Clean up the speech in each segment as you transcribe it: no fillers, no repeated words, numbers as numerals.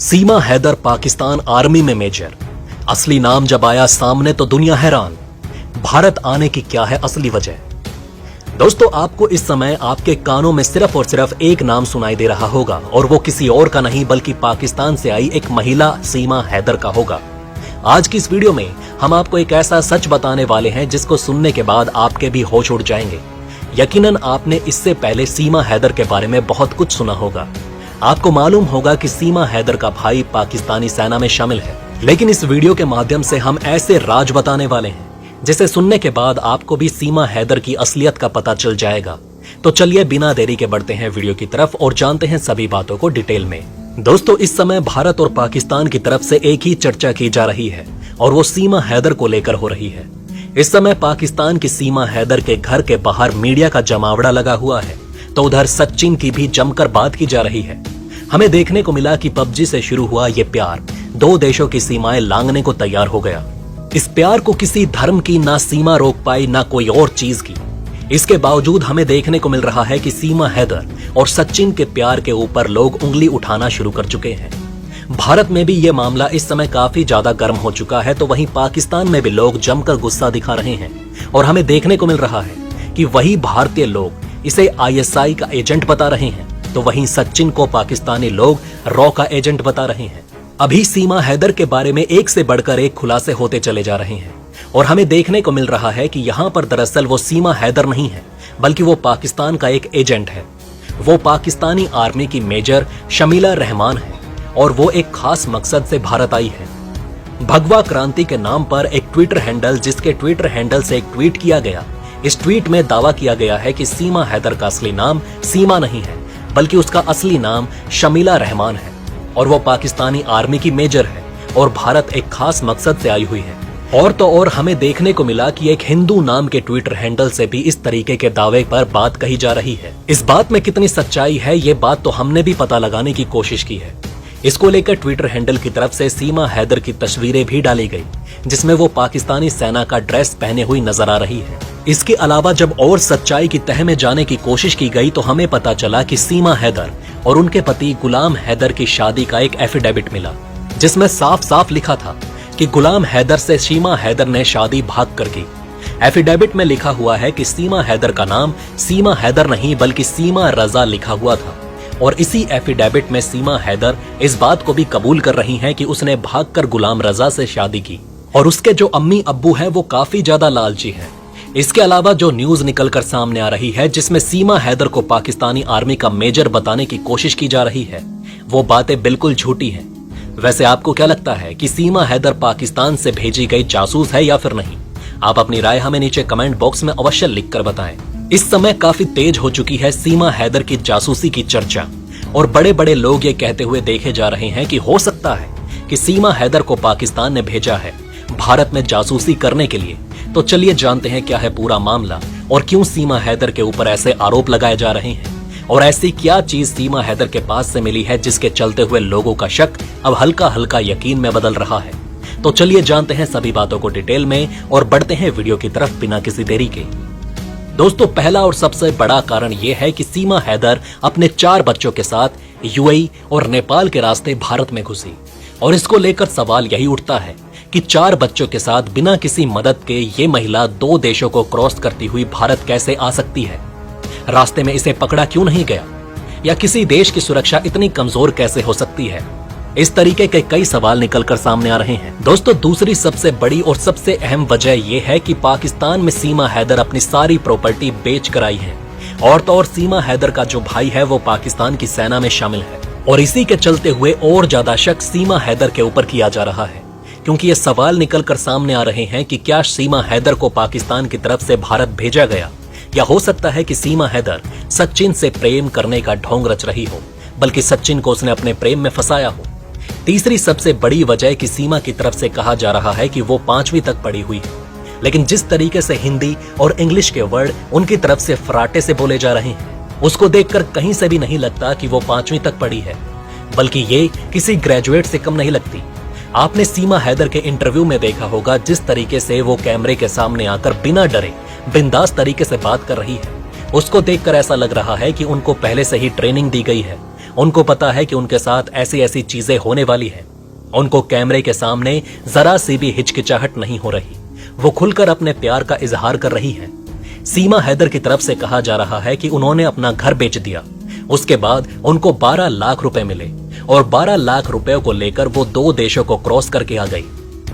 सीमा Haider Pakistan army में major. असली नाम जब आया सामने तो दुनिया हैरान। भारत आने की क्या है असली वजह? दोस्तों, आपको इस समय आपके कानों में सिर्फ और सिर्फ एक नाम सुनाई दे रहा होगा और वो किसी और का नहीं बल्कि पाकिस्तान से आई एक महिला सीमा हैदर का होगा। आज की इस वीडियो में हम आपको एक ऐसा सच बताने वाले हैं जिसको सुनने के बाद आपके भी होश उड़ जाएंगे। यकीनन आपने इससे पहले सीमा हैदर के बारे में बहुत कुछ सुना होगा। आपको मालूम होगा कि सीमा हैदर का भाई पाकिस्तानी सेना में शामिल है, लेकिन इस वीडियो के माध्यम से हम ऐसे राज बताने वाले हैं जिसे सुनने के बाद आपको भी सीमा हैदर की असलियत का पता चल जाएगा। तो चलिए बिना देरी के बढ़ते हैं वीडियो की तरफ और जानते हैं सभी बातों को डिटेल में। दोस्तों, इस समय भारत और पाकिस्तान की तरफ से एक ही चर्चा की जा रही है और वो सीमा हैदर को लेकर हो रही है। इस समय पाकिस्तान की सीमा हैदर के घर के बाहर मीडिया का जमावड़ा लगा हुआ है, तो उधर सचिन की भी जमकर बात की जा रही है। हमें देखने को मिला कि पबजी से शुरू हुआ ये प्यार दो देशों की सीमाएं लांघने को तैयार हो गया। इस प्यार को किसी धर्म की ना सीमा रोक पाई ना कोई और चीज की। इसके बावजूद हमें देखने को मिल रहा है कि सीमा हैदर और सचिन के प्यार के ऊपर लोग उंगली उठाना शुरू कर चुके हैं। भारत में भी ये मामला इस समय काफी ज्यादा गर्म हो चुका है, तो वहीं पाकिस्तान में भी लोग जमकर गुस्सा दिखा रहे हैं और हमें देखने को मिल रहा है कि वही भारतीय लोग इसे आईएसआई का एजेंट बता रहे हैं, तो वहीं सचिन को पाकिस्तानी लोग रॉ का एजेंट बता रहे हैं। अभी सीमा हैदर के बारे में एक से बढ़कर एक खुलासे होते चले जा रहे हैं और हमें देखने को मिल रहा है कि यहाँ पर दरअसल वो सीमा हैदर नहीं है बल्कि वो पाकिस्तान का एक एजेंट है। वो पाकिस्तानी आर्मी की मेजर शमीला रहमान है और वो एक खास मकसद से भारत आई है। भगवा क्रांति के नाम पर एक ट्विटर हैंडल, जिसके ट्विटर हैंडल से एक ट्वीट किया गया। इस ट्वीट में दावा किया गया है कि सीमा हैदर का असली नाम सीमा नहीं है बल्कि उसका असली नाम शमीला रहमान है और वो पाकिस्तानी आर्मी की मेजर है और भारत एक खास मकसद से आई हुई है। और तो और हमें देखने को मिला कि एक हिंदू नाम के ट्विटर हैंडल से भी इस तरीके के दावे पर बात कही जा रही है। इस बात में कितनी सच्चाई है ये बात तो हमने भी पता लगाने की कोशिश की है। इसको लेकर ट्विटर हैंडल की तरफ से सीमा हैदर की तस्वीरें भी डाली गई जिसमें वो पाकिस्तानी सेना का ड्रेस पहने हुई नजर आ रही है। इसके अलावा जब और सच्चाई की तह में जाने की कोशिश की गई तो हमें पता चला कि सीमा हैदर और उनके पति गुलाम हैदर की शादी का एक एफिडेविट मिला जिसमें साफ साफ लिखा था कि गुलाम हैदर से सीमा हैदर ने शादी भाग कर की। एफिडेविट में लिखा हुआ है कि सीमा हैदर का नाम सीमा हैदर नहीं बल्कि सीमा रजा लिखा हुआ था और इसी एफिडेविट में सीमा हैदर इस बात को भी कबूल कर रही हैं कि उसने भागकर गुलाम रजा से शादी की और उसके जो अम्मी अब्बू हैं वो काफी ज्यादा लालची हैं। इसके अलावा जो न्यूज निकलकर सामने आ रही है जिसमें सीमा हैदर को पाकिस्तानी आर्मी का मेजर बताने की कोशिश की जा रही है, वो बातें बिल्कुल झूठी हैं। वैसे आपको क्या लगता है कि सीमा हैदर पाकिस्तान से भेजी गई जासूस है या फिर नहीं? आप अपनी राय हमें नीचे कमेंट बॉक्स में अवश्य लिखकर बताएं। इस समय काफी तेज हो चुकी है सीमा हैदर की जासूसी की चर्चा और बड़े बड़े लोग ये कहते हुए देखे जा रहे हैं कि हो सकता है कि सीमा हैदर को पाकिस्तान ने भेजा है भारत में जासूसी करने के लिए। तो चलिए जानते हैं क्या है पूरा मामला और क्यों सीमा हैदर के ऊपर ऐसे आरोप लगाए जा रहे हैं और ऐसी क्या चीज सीमा हैदर के पास से मिली है जिसके चलते हुए लोगों का शक अब हल्का हल्का यकीन में बदल रहा है। तो चलिए जानते हैं सभी बातों को डिटेल में और बढ़ते हैं वीडियो की तरफ बिना किसी देरी के। दोस्तों, पहला और सबसे बड़ा कारण यह है कि सीमा हैदर अपने 4 बच्चों के साथ यूएई और नेपाल के रास्ते भारत में घुसी और इसको लेकर सवाल यही उठता है कि 4 बच्चों के साथ बिना किसी मदद के ये महिला 2 देशों को क्रॉस करती हुई भारत कैसे आ सकती है? रास्ते में इसे पकड़ा क्यों नहीं गया? या किसी देश की सुरक्षा इतनी कमजोर कैसे हो सकती है? इस तरीके के कई सवाल निकलकर सामने आ रहे हैं। दोस्तों, दूसरी सबसे बड़ी और सबसे अहम वजह यह है कि पाकिस्तान में सीमा हैदर अपनी सारी प्रॉपर्टी बेच कर आई है और तो और सीमा हैदर का जो भाई है वो पाकिस्तान की सेना में शामिल है और इसी के चलते हुए और ज्यादा शक सीमा हैदर के ऊपर किया जा रहा है क्योंकि ये सवाल निकलकर सामने आ रहे हैं कि क्या सीमा हैदर को पाकिस्तान की तरफ से भारत भेजा गया या हो सकता है कि सीमा हैदर सचिन से प्रेम करने का ढोंग रच रही हो बल्कि सचिन को उसने अपने प्रेम में फंसाया हो। तीसरी सबसे बड़ी वजह कि सीमा की तरफ से कहा जा रहा है कि वो 5वीं तक पढ़ी हुई है, लेकिन जिस तरीके से हिंदी और इंग्लिश के वर्ड उनकी तरफ से फराटे से बोले जा रहे हैं उसको देखकर कहीं से भी नहीं लगता कि वो 5वीं तक पढ़ी है, बल्कि ये किसी ग्रेजुएट से कम नहीं लगती। आपने सीमा हैदर के इंटरव्यू में देखा होगा जिस तरीके से वो कैमरे के सामने आकर बिना डरे बिंदास तरीके से बात कर रही है, उसको देखकर ऐसा लग रहा है कि उनको पहले से ही ट्रेनिंग दी गई है उनको पता है कि उनके साथ ऐसी ऐसी चीजें होने वाली हैं। उनको कैमरे के सामने जरा सी भी हिचकिचाहट नहीं हो रही। वो खुलकर अपने प्यार का इजहार कर रही हैं। सीमा हैदर की तरफ से कहा जा रहा है कि उन्होंने अपना घर बेच दिया। उसके बाद उनको 12 लाख रुपए मिले और 12 लाख रुपयों को लेकर वो 2 देशों को क्रॉस करके आ गई।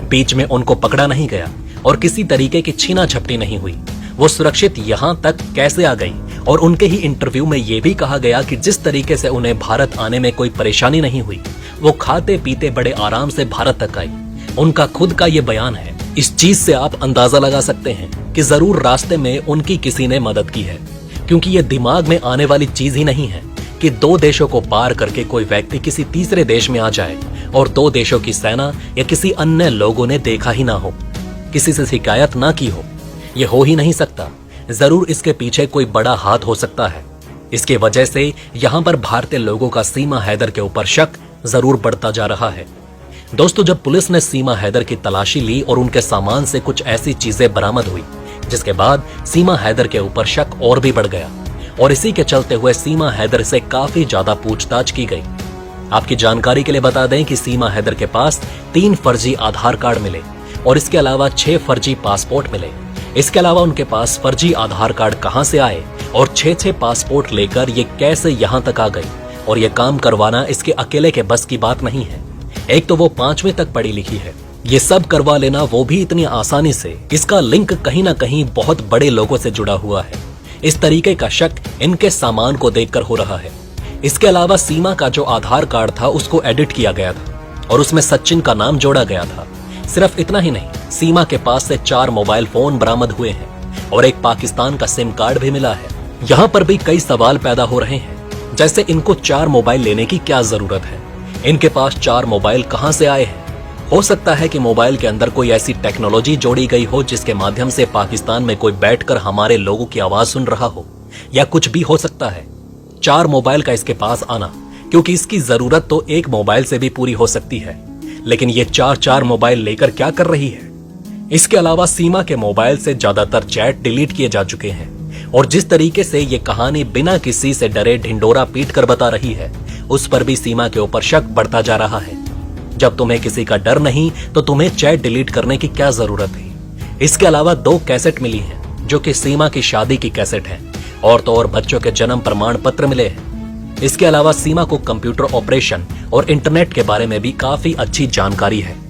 बीच में उनको पकड़ा नहीं गया और किसी तरीके की छीना झपटी नहीं हुई। वो सुरक्षित यहां तक कैसे आ गई? और उनके ही इंटरव्यू में यह भी कहा गया कि जिस तरीके से उन्हें भारत आने में कोई परेशानी नहीं हुई, वो खाते पीते बड़े आराम से भारत तक आई। उनका खुद का ये बयान है। इस चीज से आप अंदाजा लगा सकते हैं कि जरूर रास्ते में उनकी किसी ने मदद की है, क्योंकि ये दिमाग में आने वाली चीज ही नहीं है कि 2 देशों को पार करके कोई व्यक्ति किसी तीसरे देश में आ जाए और 2 देशों की सेना या किसी अन्य लोगों ने देखा ही ना हो, किसी से शिकायत ना की हो। ये हो ही नहीं सकता। जरूर इसके पीछे कोई बड़ा हाथ हो सकता है। इसकी वजह से यहां पर भारतीय लोगों का सीमा हैदर के ऊपर शक जरूर बढ़ता जा रहा है। दोस्तों, जब पुलिस ने सीमा हैदर की तलाशी ली और उनके सामान से कुछ ऐसी चीजें बरामद हुई, जिसके बाद सीमा हैदर के ऊपर शक और भी बढ़ गया और इसी के चलते हुए सीमा हैदर से काफी ज्यादा पूछताछ की गई। आपकी जानकारी के लिए बता दें कि सीमा हैदर के पास 3 फर्जी आधार कार्ड मिले और इसके अलावा 6 फर्जी पासपोर्ट मिले। इसके अलावा उनके पास फर्जी आधार कार्ड कहां से आए और 6 पासपोर्ट लेकर ये कैसे यहां तक आ गई, और ये काम करवाना इसके अकेले के बस की बात नहीं है। एक तो वो 5वीं तक पढ़ी लिखी है, ये सब करवा लेना वो भी इतनी आसानी से, इसका लिंक कहीं ना कहीं बहुत बड़े लोगों से जुड़ा हुआ है। इस तरीके का शक इनके सामान को देखकर हो रहा है। इसके अलावा सीमा का जो आधार कार्ड था उसको एडिट किया गया था और उसमें सचिन का नाम जोड़ा गया था। सिर्फ इतना ही नहीं, सीमा के पास से 4 मोबाइल फोन बरामद हुए हैं और एक पाकिस्तान का सिम कार्ड भी मिला है। यहाँ पर भी कई सवाल पैदा हो रहे हैं, जैसे इनको 4 मोबाइल लेने की क्या जरूरत है? इनके पास 4 मोबाइल कहां से आए हैं? हो सकता है कि मोबाइल के अंदर कोई ऐसी टेक्नोलॉजी जोड़ी गई हो जिसके माध्यम से पाकिस्तान में कोई बैठकर हमारे लोगों की आवाज सुन रहा हो, या कुछ भी हो सकता है। 4 मोबाइल का इसके पास आना, क्योंकि इसकी जरूरत तो एक मोबाइल से भी पूरी हो सकती है, लेकिन ये 4 मोबाइल लेकर क्या कर रही है? इसके अलावा सीमा के मोबाइल से ज्यादातर चैट डिलीट किए जा चुके हैं और जिस तरीके से ये कहानी बिना किसी से डरे ढिंडोरा पीट कर बता रही है, उस पर भी सीमा के ऊपर शक बढ़ता जा रहा है। जब तुम्हें किसी का डर नहीं तो तुम्हें चैट डिलीट करने की क्या जरूरत है? इसके अलावा 2 कैसेट मिली हैं जो कि सीमा की शादी की कैसेट हैं, और तो और बच्चों के जन्म प्रमाण पत्र मिले हैं। इसके अलावा सीमा को कंप्यूटर ऑपरेशन और इंटरनेट के बारे में भी काफी अच्छी जानकारी है।